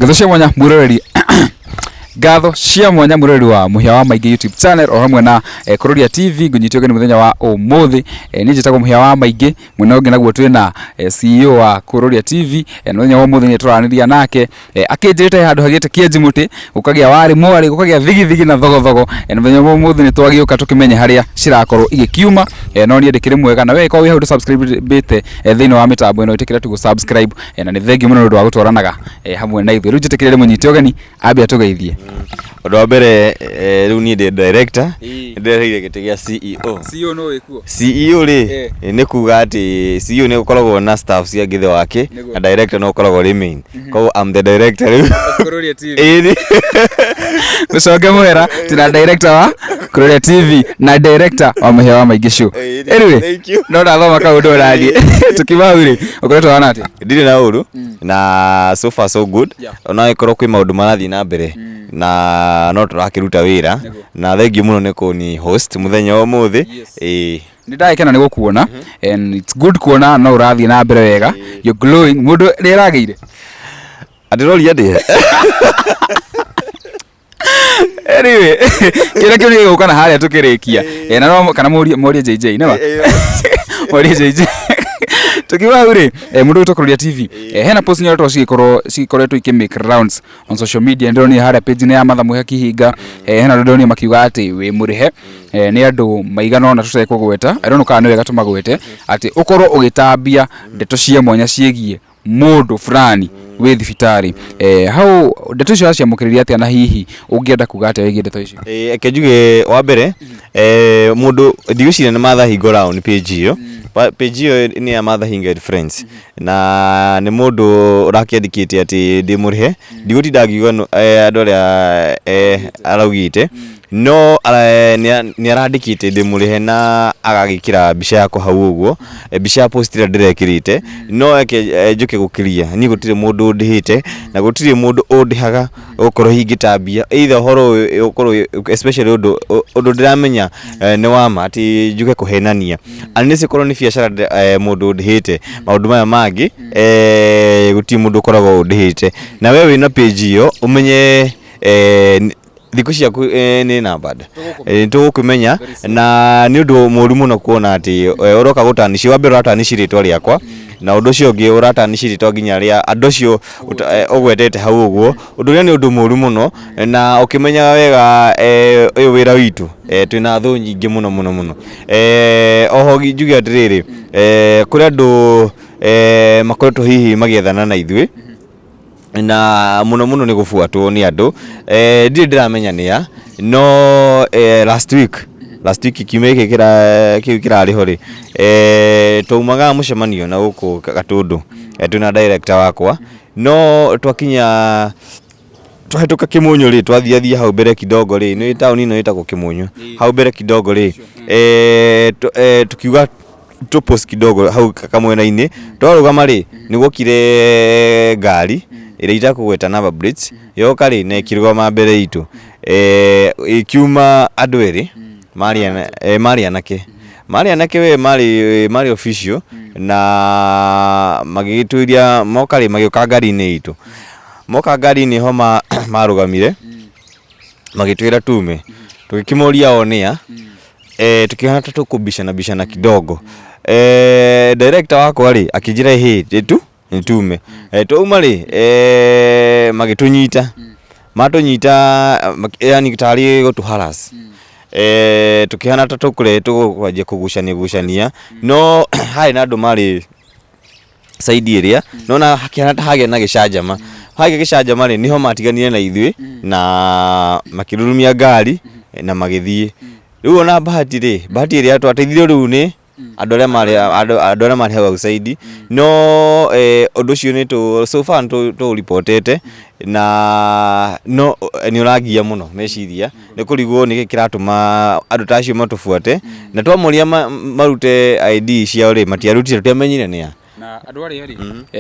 Gatho cia mwanya mwiroreri Gatho cia mwanya mwiroreri wa muhia wa maige YouTube channel o hamwe na Kururia TV ngunyitioge ni muthenya wa umuthi ni njitagwo muhia wa maige mwena ungi naguo twina CEO wa Kururia TV muthenya wa umuthi ni turaniria nake akinjirite handu hagite kienjimuti ukagia wari mwari ukagia thigi na thogo muthenya wa umuthi ni twagiuka tukimenya haria cirakorwo igikiuma no ni ndikire mwega na we ko wi hau subscribe bite thini wa mitambo ino itikira tu subscribe na ni thengi muno ndu wa gutwaranaga hamwe na ithu rujitikire munyitioge ni ambia tugeithie Odo mbere riu ni director ndereire gite gia CEO. CEO no wikuo. CEO ri ni kuga ati CEO ni ukoragwo na staff cia ngithe wake na director no ukoragwo ri main. Ko I'm the director riu. Kururia TV. Ucoge mwera tina director wa Kururia TV na director wa muhia wa maige show. Anyway, no ndathoma kaundu radi. Tukibauri ukoretwo wana ati. Ndiri na uru na so far so good. Ona ikorwo kwi maundu marathi na mbere na no turakiruta wira na thengi muno niko ni host muthenya wa muthi ni ndaikena ni gukuona and it's good kuona no urathi na mbere wega you glowing mundu ni rageire adiroli ade anyway kile kile ni gukana haria tukirikia na no kana morie JJ ne ba morie JJ tukiwa uri mundu wito Kururia TV hena post nyo to cikoretwo ikimake rounds on social media ndio ni haria page ya matha muhe kihinga hena ndio ni makiuga ati we murihe ni andu maigana ona tuteke kugweta I don't know kana wega tumagwete ati ukorwo ugitambia ndeto cia mwanya ciegie mundu fulani we thibitari hau ndeto cio cia mukiriria ati na hihi ungienda kuga ati wege ndeto icio ekejuge wa mbere mundu ndigicira ni matha hingo round page iyo page iyo ni ya matha hinga friends na ni mundu urakiandikite ati ndi murihe ndigutinda ngiuga andu aria araugite no ni arandikite ndi murihe na agagikira bica yako hau uguo bica ya post ira ndirekirite no njuke gukiria ni gutire mundu ndihite na gutire mundu undihaga ukorwo hingitambia either horo ukorwo especially undu ndiramenya ni wama ati njuke kuhenania ani cikorwo ni biacara mundu ndihite maundu maya mangi guti mundu ukoragwo ndihite na wewe wina page iyo umenye thiku ciaku ni nambada tugukumenya na ni undu muri muno kuona ati uroka gutanici wa mbere uratanici ritwa riakwa na undu cio ngi uratanici ritwa nginya ria andu cio ugwetete hau uguo undu ni undu muri muno na ukimenya wega uyu wira witu twina thu nyingi muno oho njuge atiriri kuri andu makoretwo hihi magiethana na ithui na muno ni gufuatwo ni andu ndiramenya nia no last week kiumeke kirari hori tumaga mucemanio na guku Gatundu tuna director wakwa no twakinya twahituka Kimunyu ri twathiathia hau mbere kidogo ri ni town ino itako Kimunyu hau mbere kidogo ri tukiuga to post kidogo hau kamwena-ini twarugama ri nigukire ngari ira itakugweta number plates yoka ri na kirugama mbere itu ikiuma andu eri mari anake we mari official na magituiria moka ri magioka ngari-ini itu moka ngari-ini ho marugamire magitwira tume tukimoria onia tukihana tukubishana kidogo director wako ari akijira hii tu nitume tuma ri magitunyita matunyita yani kitari gutuharas tukihana tukure tukwaje kugushania no hai na andu mari saidi area no na hakihana hage na gicajama ri niho matiganire na ithui na makirurumia ngari na magithie riu ona bahati ria twateithire riu ni andu aria mari hau saidi no undu cio ni so far to reportete na no ni uragia muno meciria ni kurigwo ni kiratuma andu tacio matufuate na twamuria marute ID ciao ri matiarutire tumenyire nia na andu ari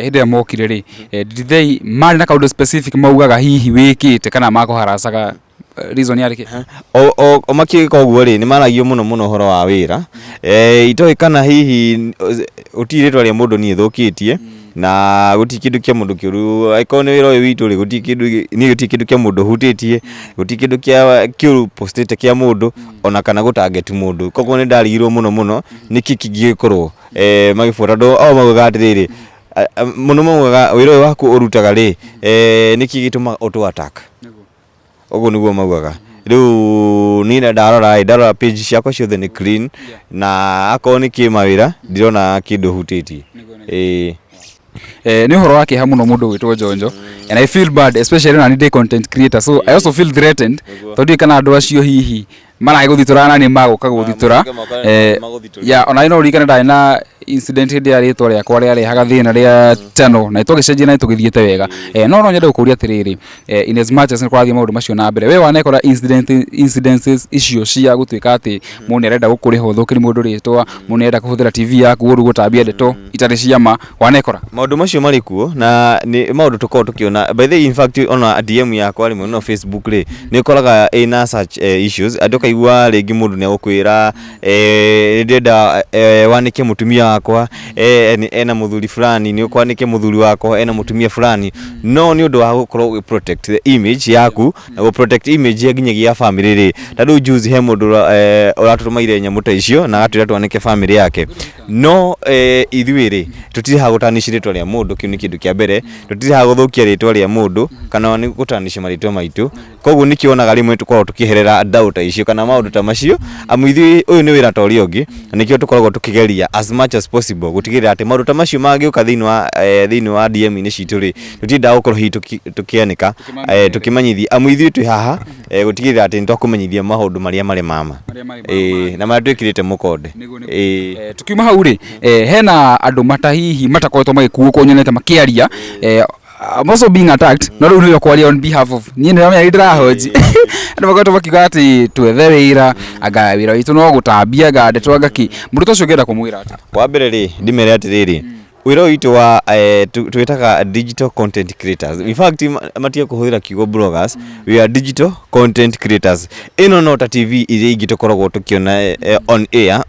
hindi ya mokire ri dithei mari na kaundu specific maugaga hihi wikite kana makuharacaga reason yari ki o makiko guo ri ni maragio muno horo wa wira itoi kana hihi utiritwa ria mundu ni thukitie na guti kindu kia mundu kiuru aiko ni wira uyu witu ri guti kindu kia mundu hutitie guti kindu kia kiuru postete kia mundu ona kana gutarget mundu koguo ni ndarigirwo muno niki kingikorwo magifuata ndo o magugatiriri muno maugaga wira uyu waku urutaga ri niki gituma auto attack oguo niguo maugaga riu ni ndarora page ciakwa ciothe ni clean na akorwo ni kimawira ndirona kindu hutitie ni horo wake hamuno mundu witwo Jonjo and I feel bad especially when I need content creator, so I also feel threatened tondu kana andu acio hihi mara guthitura ni magoka guthitura ya ona ino rikana ndai na incident hindi ya ritwa riakwa ria rehaga thina ria tano na itogicenjia na itugithiete wega no nyende gukuria atiriri in as much as nkwarathia maundu macio na mbere we wanekora incidences icio cia gutwika ati mundu arenda gukuriha uthukiri mundu ritwa mundu arenda kuhuthira TV yaku uru gutambia ndeto itari ciama wanekora maundu macio mari kuo na ni maundu tukoo tukiona by the in fact ona DM yakwa rimwe no Facebook ri ni koraga ina such issues adokaigua ringi mundu ni gukwira ndenda wanike mutumia wakwa ena muthuri fulani ni ukwanike muthuri wakwa ena mutumia fulani no ni undu wa gukorwo protect the image yaku na go protect image ya nginyagia ya family ri tadu juice he mundu uratumaire nyamu ta icio na gatwira twanike family yake no ithuĩ ri tutire ha gutanisha ritwa ria mundu kiu ni kindu kia mbere tutire ha guthukia ritwa ria mundu kana ni gutanisha maritwa maitu koguo nikionaga rimwe tukorwo tukiherera doubt icio kana maundu ta macio amu ithuĩ uyu ni wira tori ungi nikio tukoragwo tukigeria as much as possible gutigirira ati maundu ta macio magiuka thiini wa DM ini citu ri tutinda gukorwo hi tukianika tukimanyithia amu ithuĩ twi haha gutigirira ati nitwakumenyithia maundu maria mari mama na matwikirite mukonde tukiuma hau ri hena andu matahihi matakoretwo magikuo kunyonete makiaria I'm also being attacked no riu niyo kwaria on behalf of ni ndiramenya ndirahoji andu bakoretwo bakiuga ati twethe wira anga wira witu no gutambia anga ndetwa ngaki mundu tocio ngenda kumwira ati kwa mbere ri ndimere atiriri wira witu wa twitaga digital content creators in fact matia kuhuthira kigo bloggers we are digital content creators ino no ta TV iri ingitokoragwo tukiona on air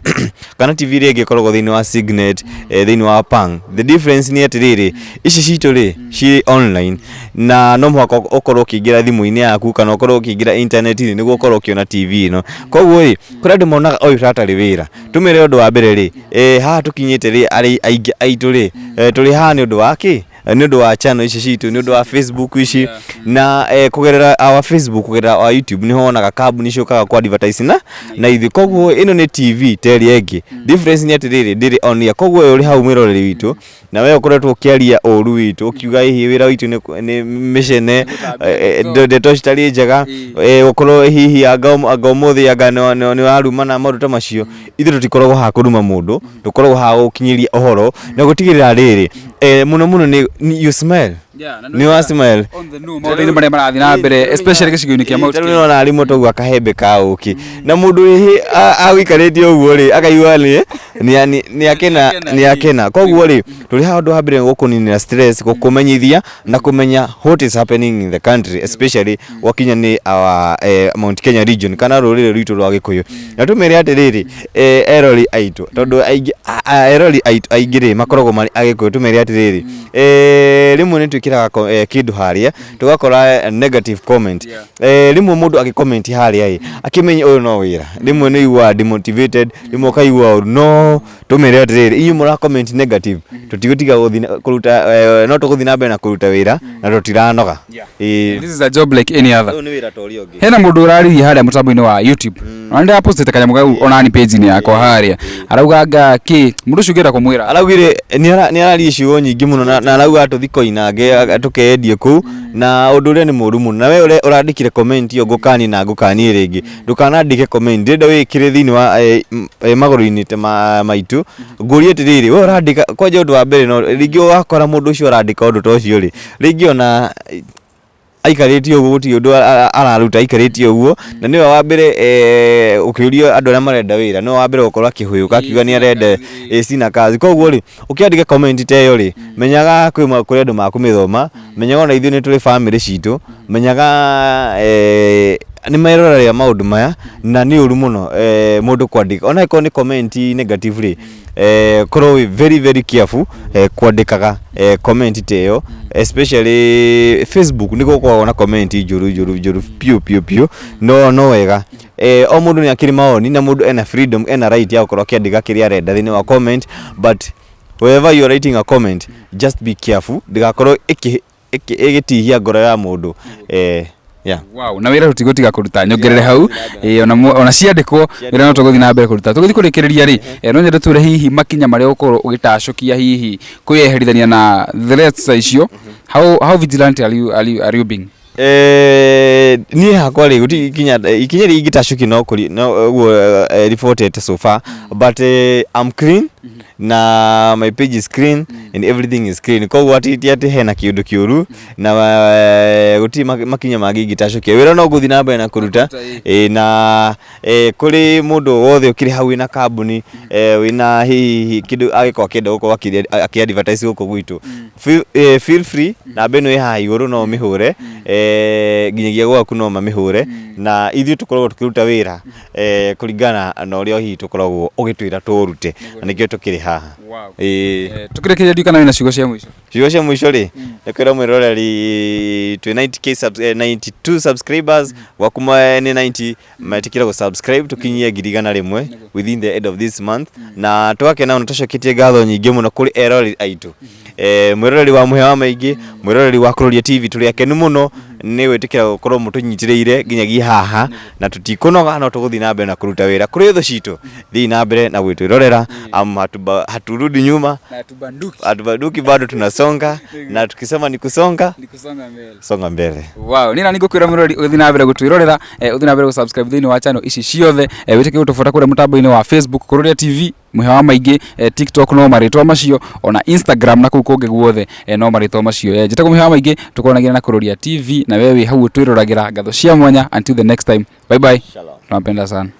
kana TV iri ingikoragwo thiini wa Signet thiini wa Pang the difference ni atiriri ici citu ri ci online na no mwaka okorwo kiingira thimu-ini yaku kana okorwo kiingira internet-ini niguo okorwo kiona TV ino koguo ri kuri andu monaga oyu ratari wira tumire undu wa mbere ri ha tukinyite ri ari aingi aitu ri tuli ha ni undu waki ni undu wa channel ici citu ni undu wa Facebook ici na kugerera our Facebook kugerera our YouTube ni honaga kambuni ciukaga kwa advertise na ithi koguo ino ni TV teri engi difference ni atiriri ndiri on ya koguo uri hau mwiroreri witu na wewe ukoretwo ukiaria uru witu ukiuga hihi wira witu ni mishene ndeto citari njega ukorwo hihi anga muthi anga ni waruma na maundu ta macio ithu tutikoragwo ha kuruma mundu tukoragwo ha gukinyiria uhoro na gutigirira riri muno ni you smell ni wa smell on the new maundu maria marathi na mbere especially gicigo-ini kia mauti no na ari mutu gwa kahembe ka uki na mundu hihi awikarĩtie ũguo ri akaigua ni akena koguo ri tuli ha undu habire gukuninira stress gukumenyithia na kumenya what is happening in the country especially wakinya ni our Mount Kenya region kana rurire rwitu rwa Gikuyu na tumere atiriri erori aitu tondu erori aitu aingire makoragwo mari Agikuyu tumere atiriri rimwe ni twikiraga kindu haria tugakora negative comment rimwe mundu agicomment haria akimenya uyu no wira rimwe ni you are demotivated rimwe kaigua no tumere atiriri inyu mura comment negative tutigutiga kuruta no tuguthi na mbere na kuruta wira na tutiranoga this is a job like any other ni wira tori ongi hena mundu urariria haria mutambo-ini wa YouTube na ndia postete kanyamu gau ona ni page ni yakwa haria arauga anga ki mundu cugera kumwira araugire ni arari ciugo nyingi muno na arauga tuthiko inange tukendie ku na undu uria ni muru muno na we urandikire comment yo ngukani na ngukani ringi ndukanandike comment ndenda wikire thiini wa maguru-ini te maitu ngurie tiriri we urandika kwaje undu wa mbere no ringi wakora mundu ucio urandika undu tocio ri ringi ona aikarĩtie ũguo gũtirĩ ũndũ araruta aikarĩtie ũguo na nĩwe wa mbere ũkĩũrio andũ arĩa marenda wĩra nĩwe wa mbere gũkorwo akĩhũyũka akiuga nĩ arenda sina kazi koguo rĩ ũkĩandĩka comment ta ĩyo rĩ menyaga kũrĩ andũ makũmĩthoma menyaga ona ithuĩ nĩ tũrĩ family citũ menyaga ni mairorera maundu maya na ni uru muno mundu kwandika ona iko ni comment negatively korwo very very careful kwandikaga comment teyo especially Facebook niko kwa na comment njuru pio no wega o mundu ni akiri maoni na mundu ena freedom ena right ya gukorwo akiandika kiria arenda thini wa comment, but wherever you are writing a comment just be careful ndigakorwo igitihia ngoro ya mundu yeah. Wow, na wira tutigotiga kuruta nyongerere hau ona ciandikwo wira no tuguthi na mbere kuruta tuguthi kurikiriria ri no nyende ture hihi makinya maria ukorwo ugitacukia hihi kuyeherithania na threats icio how vigilant are you being? Ni hakwa ri guti ikinya ri igitacuki no reported so far, but I'm clean na my page is clean and everything is clean. Kwa ati hena kiundu kiuru na guti makinya magi gitacukia wira no guthi na mbere na kuruta na kuri mundu wothe ukiri hau ina kambuni wina hihi kindu agikwa kenda uko aki-advertise uko gwitu feel free na beno iha iguru no mihure ginyagia gwaku no mamihure na ithu tukoragwo tukiruta wira kuringana na uria hihi tukoragwo ugitwira turute na nikio tukiri haha. Tukirekeria dikana na ciugo cia mwisho ri nekwira mwiroreri 92 subscribers wakuma ni 90 matikira go subscribe tukinyie girigana rimwe within the end of this month na twakena ona tucoketie ngatho nyingi muno kuri eroreri aitu mwiroreri wa muhia wa maingi mwiroreri wa Kururia TV turi akenu muno ni wetikira gukorwo mutunyitiriire ginyagia haha na tutikunoga no tuguthi na mbere na kuruta wira kuri tho citu thi na mbere na gwitwirorera haturudi nyuma na hatubanduki bado tunasonga na tukisema ni kusonga mbele songa mbele. Wow, nina nigukwira mwiroreri uthi na mbere gutwirorera uthi na mbere gu subscribe thini wa channel ici ciothe witike gutufuata kure mutambo-ini wa Facebook Kururia TV muhia wa maingi TikTok no maritwa macio ona Instagram na kuu kungi guothe no maritwa macio njitagwo muhia wa maingi tukoranagira na Kururia TV na wewe hau twirораgira ngatho cia mwanya. Until the next time, bye bye, tunapenda sana.